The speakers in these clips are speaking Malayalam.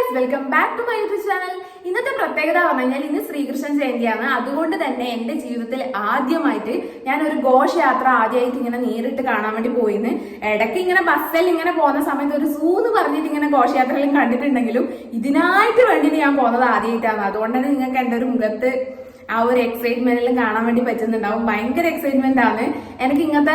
Guys, welcome back to my YouTube channel. ഇന്നത്തെ പ്രത്യേകത പറഞ്ഞു കഴിഞ്ഞാൽ ഇന്ന് ശ്രീകൃഷ്ണ ജയന്തിയാണ്. അതുകൊണ്ട് തന്നെ എന്റെ ജീവിതത്തിൽ ആദ്യമായിട്ട് ഞാൻ ഒരു ഘോഷയാത്ര ആദ്യമായിട്ട് ഇങ്ങനെ നേരിട്ട് കാണാൻ വേണ്ടി പോയിന്ന്. ഇടയ്ക്ക് ഇങ്ങനെ ബസ്സിൽ ഇങ്ങനെ പോകുന്ന സമയത്ത് ഒരു സൂന്ന് പറഞ്ഞിട്ട് ഇങ്ങനെ ഘോഷയാത്രകളും കണ്ടിട്ടുണ്ടെങ്കിലും ഇതിനായിട്ട് വേണ്ടിയിട്ട് ഞാൻ പോകുന്നത് ആദ്യമായിട്ടാണ്. അതുകൊണ്ട് തന്നെ നിങ്ങൾക്ക് എന്റെ ഒരു മുഖത്ത് ആ ഒരു എക്സൈറ്റ്മെന്റിലും കാണാൻ വേണ്ടി പറ്റുന്നുണ്ടാവും. ഭയങ്കര എക്സൈറ്റ്മെന്റ് ആണ് എനിക്ക് ഇങ്ങനത്തെ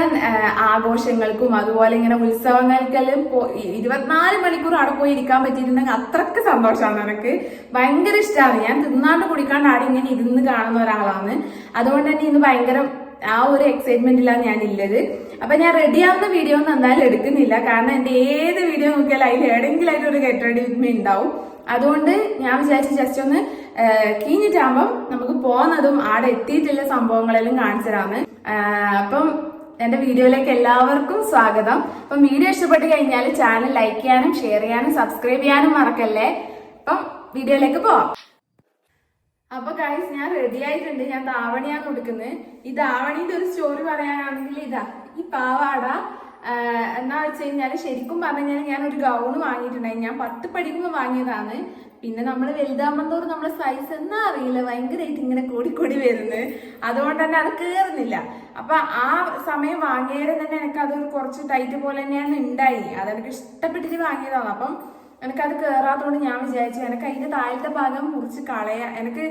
ആഘോഷങ്ങൾക്കും അതുപോലെ ഇങ്ങനെ ഉത്സവങ്ങൾക്കെല്ലാം 24 മണിക്കൂർ അവിടെ പോയി ഇരിക്കാൻ പറ്റിയിട്ടുണ്ടെങ്കിൽ അത്രക്ക് സന്തോഷമാണ്. എനിക്ക് ഭയങ്കര ഇഷ്ടമാണ്. ഞാൻ തിന്നാണ്ട് കുടിക്കാണ്ട് ആടെ ഇങ്ങനെ ഇരുന്ന് കാണുന്ന ഒരാളാണ്. അതുകൊണ്ട് തന്നെ ഇന്ന് ഭയങ്കര ആ ഒരു എക്സൈറ്റ്മെന്റിലാണ് ഞാൻ ഉള്ളത്. അപ്പൊ ഞാൻ റെഡി ആവുന്ന വീഡിയോ ഒന്നും എന്തായാലും എടുക്കുന്നില്ല. കാരണം എന്റെ ഏത് വീഡിയോ നോക്കിയാലും അതിൽ ഏതെങ്കിലും ആയിട്ടൊരു ഗെറ്റ് റെഡി വിത്ത് മീ ഉണ്ടാവും. അതുകൊണ്ട് ഞാൻ വിചാരിച്ചു ജസ്റ്റ് ഒന്ന് കീഞ്ഞിട്ടാകുമ്പം നമുക്ക് പോകുന്നതും ആടെ എത്തിയിട്ടുള്ള സംഭവങ്ങളെല്ലാം കാണിച്ചതാണ്. അപ്പം എന്റെ വീഡിയോയിലേക്ക് എല്ലാവർക്കും സ്വാഗതം. അപ്പം വീഡിയോ ഇഷ്ടപ്പെട്ട് കഴിഞ്ഞാൽ ചാനൽ ലൈക്ക് ചെയ്യാനും ഷെയർ ചെയ്യാനും സബ്സ്ക്രൈബ് ചെയ്യാനും മറക്കല്ലേ. അപ്പം വീഡിയോയിലേക്ക് പോവാം. അപ്പൊ ഗൈസ്, ഞാൻ റെഡി ആയിട്ടുണ്ട്. ഞാൻ ധാവണിയാണ് കൊടുക്കുന്നത്. ഈ ധാവണിന്റെ ഒരു സ്റ്റോറി പറയാനാണെങ്കിൽ ഇതാ ഈ പാവാട എന്നാ വെച്ച് കഴിഞ്ഞാല് ശരിക്കും പറഞ്ഞു കഴിഞ്ഞാൽ ഞാൻ ഒരു ഗൗണ് വാങ്ങിയിട്ടുണ്ടായി. ഞാൻ 10 പഠിക്കുമ്പോൾ വാങ്ങിയതാണ്. പിന്നെ നമ്മൾ വലുതാകുമ്പോഴത്തോറും നമ്മളെ സൈസ് എന്നാ അറിയില്ല, ഭയങ്കരമായിട്ട് ഇങ്ങനെ കൂടിക്കൂടി വരുന്നത്. അതുകൊണ്ട് തന്നെ അത് കയറുന്നില്ല. അപ്പൊ ആ സമയം വാങ്ങിയാലും തന്നെ എനിക്ക് അത് കുറച്ച് ടൈറ്റ് പോലെ തന്നെയാണ് ഉണ്ടായി. അതെനിക്ക് ഇഷ്ടപ്പെട്ടിട്ട് വാങ്ങിയതാണ്. അപ്പം എനിക്കത് കയറാത്തതുകൊണ്ട് ഞാൻ വിചാരിച്ചു എനിക്ക് അതിന്റെ താഴത്തെ ഭാഗം മുറിച്ച് കളയാൻ, എനിക്ക്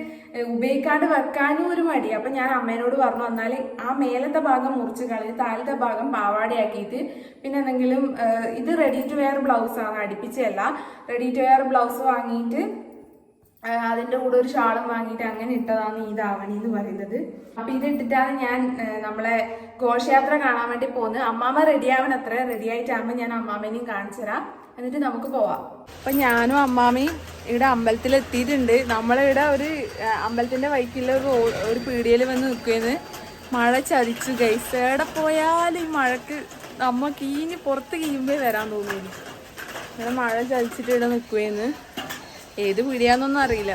ഉപയോഗിക്കാണ്ട് വെക്കാനും ഒരു മടി. അപ്പൊ ഞാൻ അമ്മേനോട് പറഞ്ഞു, എന്നാൽ ആ മേലത്തെ ഭാഗം മുറിച്ച് കളഞ്ഞ് താഴത്തെ ഭാഗം പാവാടയാക്കിയിട്ട് പിന്നെ എന്തെങ്കിലും ഇത് റെഡി ടു വെയർ ബ്ലൗസ് ആണ്, അടുപ്പിച്ചല്ല. റെഡി ടു വെയർ ബ്ലൗസ് വാങ്ങിയിട്ട് അതിന്റെ കൂടെ ഒരു ഷാളും വാങ്ങിയിട്ട് അങ്ങനെ ഇട്ടതാണ് ഈ ധാവണി എന്ന് പറയുന്നത്. അപ്പൊ ഇത് ഇട്ടിട്ടാണ് ഞാൻ നമ്മളെ ഘോഷയാത്ര കാണാൻ വേണ്ടി പോകുന്നത്. അമ്മാമ്മ റെഡി ആവണം. അത്ര റെഡി ആയിട്ടാകുമ്പോൾ ഞാൻ അമ്മാമ്മേനെയും കാണിച്ചു തരാം. എന്നിട്ട് നമുക്ക് പോവാം. അപ്പൊ ഞാനും അമ്മാമ്മയും ഇവിടെ അമ്പലത്തിൽ എത്തിയിട്ടുണ്ട്. നമ്മളിവിടെ ഒരു അമ്പലത്തിന്റെ വഴിക്കുള്ള ഒരു പീടികയിൽ വന്ന് നിൽക്കുകയെന്ന്. മഴ ചതിച്ചു ഗൈസ്. എവിടെ പോയാലും ഈ മഴക്ക് നമ്മ പുറത്ത് കീയുമ്പേ വരാൻ തോന്നുന്നു. ഇവിടെ മഴ ചതിച്ചിട്ട് ഇവിടെ നിൽക്കുകയെന്ന്. ഏത് പീടിയാന്നൊന്നും അറിയില്ല.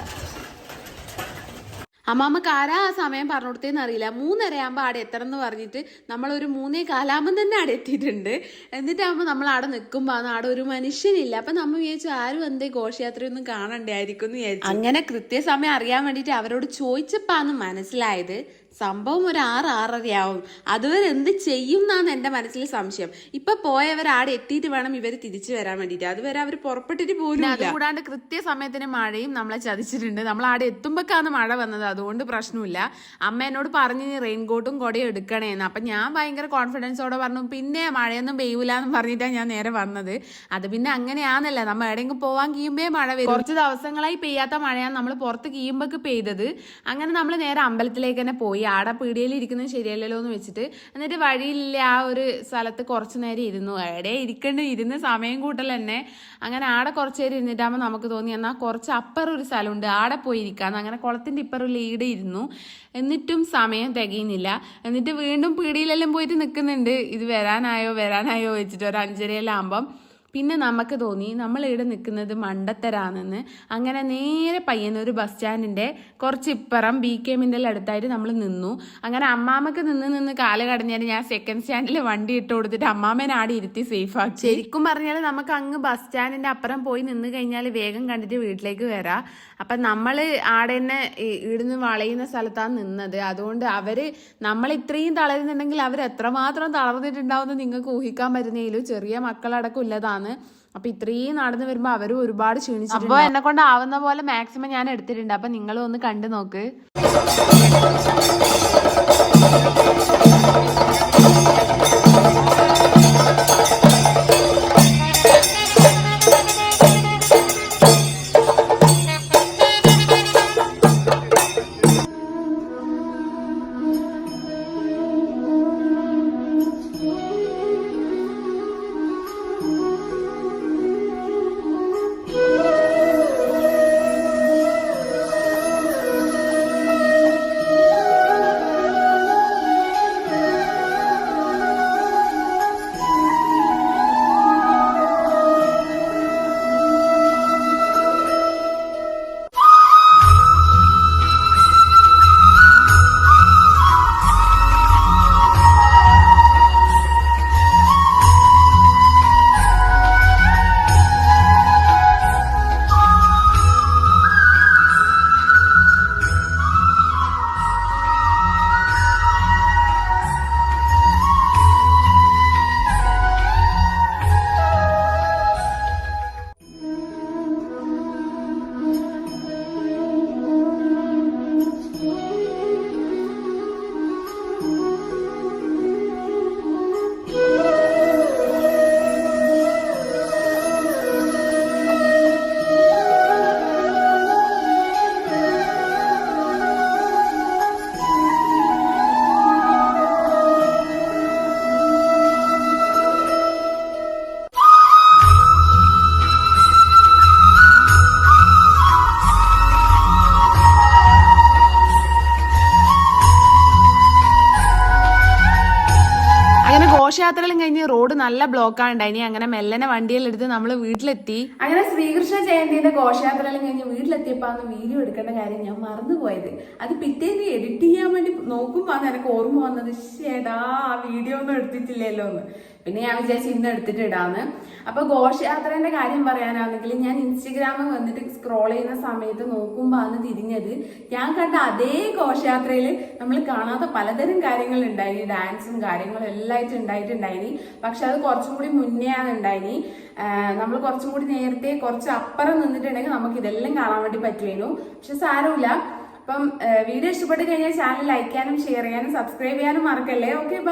അമ്മാമ്മക്ക് ആരാ ആ സമയം പറഞ്ഞു കൊടുത്തേന്ന് അറിയില്ല. 3:30 ആകുമ്പോൾ ആടെ എത്തണം എന്ന് പറഞ്ഞിട്ട് നമ്മളൊരു 3:15 തന്നെ ആടെ എത്തിയിട്ടുണ്ട്. എന്നിട്ടാകുമ്പോൾ നമ്മൾ അവിടെ നിൽക്കുമ്പോൾ ആടെ ഒരു മനുഷ്യനില്ല. അപ്പൊ നമ്മൾ വിചാരിച്ചു ആരും എന്തേ ഘോഷയാത്രയൊന്നും കാണണ്ടായിരിക്കും എന്ന് വിചാരിച്ചു. അങ്ങനെ കൃത്യസമയം അറിയാൻ വേണ്ടിയിട്ട് അവരോട് ചോദിച്ചപ്പാന്ന് മനസ്സിലായത് സംഭവം ഒരു 6-6:30 ആവും. അതുവരെ എന്ത് ചെയ്യും എന്നാണ് എന്റെ മനസ്സിൽ സംശയം. ഇപ്പൊ പോയവർ ആടെ എത്തിയിട്ട് വേണം ഇവർ തിരിച്ചു വരാൻ വേണ്ടിയിട്ട്. അതുവരെ അവർ പുറപ്പെട്ടിട്ട് പോലും. അതുകൂടാണ്ട് കൃത്യസമയത്തിന് മഴയും നമ്മളെ ചതിച്ചിട്ടുണ്ട്. നമ്മൾ ആടെ എത്തുമ്പോഴാണ് മഴ വന്നത്. അതുകൊണ്ട് പ്രശ്നമില്ല. അമ്മ എന്നോട് പറഞ്ഞു റെയിൻകോട്ടും കൊടയും എടുക്കണേന്ന്. അപ്പൊ ഞാൻ ഭയങ്കര കോൺഫിഡൻസോടെ പറഞ്ഞു പിന്നെ മഴയൊന്നും പെയ്യൂലെന്ന് പറഞ്ഞിട്ടാണ് ഞാൻ നേരെ വന്നത്. അത് പിന്നെ അങ്ങനെയാണല്ല, നമ്മൾ എവിടെയെങ്കിലും പോവാൻ കീയുമ്പേ മഴ വരും. കുറച്ച് ദിവസങ്ങളായി പെയ്യാത്ത മഴയാണ് നമ്മൾ പുറത്ത് കീയുമ്പോക്ക് പെയ്തത്. അങ്ങനെ നമ്മൾ നേരെ അമ്പലത്തിലേക്ക് തന്നെ പോയി. ആടെ പീടികയിൽ ഇരിക്കുന്നത് ശരിയല്ലല്ലോ എന്ന് വെച്ചിട്ട് എന്നിട്ട് വഴിയില്ല ആ ഒരു സ്ഥലത്ത് കുറച്ചു നേരം ഇരുന്നു. എവിടെ ഇരുന്ന് സമയം കൂട്ടൽ തന്നെ. അങ്ങനെ ആടെ കുറച്ചു നേരം ഇരുന്നിട്ടാകുമ്പോൾ നമുക്ക് തോന്നി എന്നാൽ കുറച്ച് അപ്പുറം ഒരു സ്ഥലമുണ്ട്, ആടെ പോയി ഇരിക്കാന്ന്. അങ്ങനെ കുളത്തിന്റെ ഇപ്പുറം ലീഡ് ഇരുന്നു. എന്നിട്ടും സമയം തികയുന്നില്ല. എന്നിട്ട് വീണ്ടും പീടിയിലെല്ലാം പോയിട്ട് നിൽക്കുന്നുണ്ട്. ഇത് വരാനായോ വെച്ചിട്ട് ഒരു 5:30 ആകുമ്പം പിന്നെ നമുക്ക് തോന്നി നമ്മളിവിടെ നിൽക്കുന്നത് മണ്ടത്തരാണെന്ന്. അങ്ങനെ നേരെ പയ്യന്നൂർ ബസ് സ്റ്റാൻഡിന്റെ കുറച്ച് ഇപ്പുറം BKMന്റെ അടുത്തായിട്ട് നമ്മൾ നിന്നു. അങ്ങനെ അമ്മാമ്മക്ക് നിന്ന് കാല് കടഞ്ഞാൽ ഞാൻ സെക്കൻഡ് സ്റ്റാൻഡിൽ വണ്ടി ഇട്ട് കൊടുത്തിട്ട് അമ്മാമ്മേനെ ആടെ ഇരുത്തി സേഫ് ആക്കി. ശരിക്കും പറഞ്ഞാൽ നമുക്ക് അങ്ങ് ബസ് സ്റ്റാൻഡിന്റെ അപ്പുറം പോയി നിന്ന് കഴിഞ്ഞാൽ വേഗം കണ്ടിട്ട് വീട്ടിലേക്ക് വരാം. അപ്പൊ നമ്മൾ ആടെ തന്നെ ഇവിടുന്ന് വളയുന്ന സ്ഥലത്താണ് നിന്നത്. അതുകൊണ്ട് അവര് നമ്മൾ ഇത്രയും തളരുന്നുണ്ടെങ്കിൽ അവർ എത്രമാത്രം തളർന്നിട്ടുണ്ടാവുമെന്ന് നിങ്ങൾക്ക് ഊഹിക്കാൻ പറ്റുന്നതിലും ചെറിയ മക്കളടക്കം ഇല്ലതാണ്. അപ്പൊ ഇത്രയും നടന്നു വരുമ്പോ അവരും ഒരുപാട് ക്ഷീണിച്ചിട്ടുണ്ട്. അപ്പൊ എന്നെ കൊണ്ട് ആവുന്ന പോലെ മാക്സിമം ഞാൻ എടുത്തിട്ടുണ്ട്. അപ്പൊ നിങ്ങളും ഒന്ന് കണ്ടു നോക്ക്. നല്ല ബ്ലോക്കാണ് ഉണ്ടായിനി. അങ്ങനെ മെല്ലനെ വണ്ടിയിലെടുത്ത് നമ്മൾ വീട്ടിലെത്തി. അങ്ങനെ ശ്രീകൃഷ്ണ ജയന്തിന്റെ ഘോഷയാത്രയെല്ലാം കഴിഞ്ഞ് വീട്ടിലെത്തിയപ്പോ അന്ന് വീഡിയോ എടുക്കേണ്ട കാര്യം ഞാൻ മറന്നുപോയത്. അത് പിറ്റേന്ന് എഡിറ്റ് ചെയ്യാൻ വേണ്ടി നോക്കുമ്പോ എനിക്ക് ഓർമ്മ വന്നത്, ചേടാ ആ വീഡിയോ ഒന്നും എടുത്തിട്ടില്ലല്ലോ എന്ന്. പിന്നെ ഞാൻ വിചാരിച്ചു ഇന്ന് എടുത്തിട്ട് ഇടാന്ന്. അപ്പൊ ഘോഷയാത്രേന്റെ കാര്യം പറയാനാണെങ്കിൽ ഞാൻ ഇൻസ്റ്റഗ്രാമിൽ വന്നിട്ട് സ്ക്രോൾ ചെയ്യുന്ന സമയത്ത് നോക്കുമ്പോ അന്ന് തിരിഞ്ഞത് ഞാൻ കണ്ട അതേ ഘോഷയാത്രയിൽ നമ്മൾ കാണാത്ത പലതരം കാര്യങ്ങൾ ഉണ്ടായിനി. ഡാൻസും കാര്യങ്ങളും എല്ലായിട്ടും ഉണ്ടായിട്ടുണ്ടായിനി. പക്ഷെ അത് കുറച്ചും കൂടി മുന്നേ ആണ് ഉണ്ടായിനി. നമ്മൾ കുറച്ചും കൂടി നേരത്തെ കുറച്ച് അപ്പുറം നിന്നിട്ടുണ്ടെങ്കിൽ നമുക്ക് ഇതെല്ലാം കാണാൻ വേണ്ടി പറ്റുമായിരുന്നു. പക്ഷെ സാരമില്ല. അപ്പം വീഡിയോ ഇഷ്ടപ്പെട്ട് കഴിഞ്ഞാൽ ചാനൽ ലൈക്ക് ചെയ്യാനും ഷെയർ ചെയ്യാനും സബ്സ്ക്രൈബ് ചെയ്യാനും മറക്കല്ലേ. ഓക്കെ.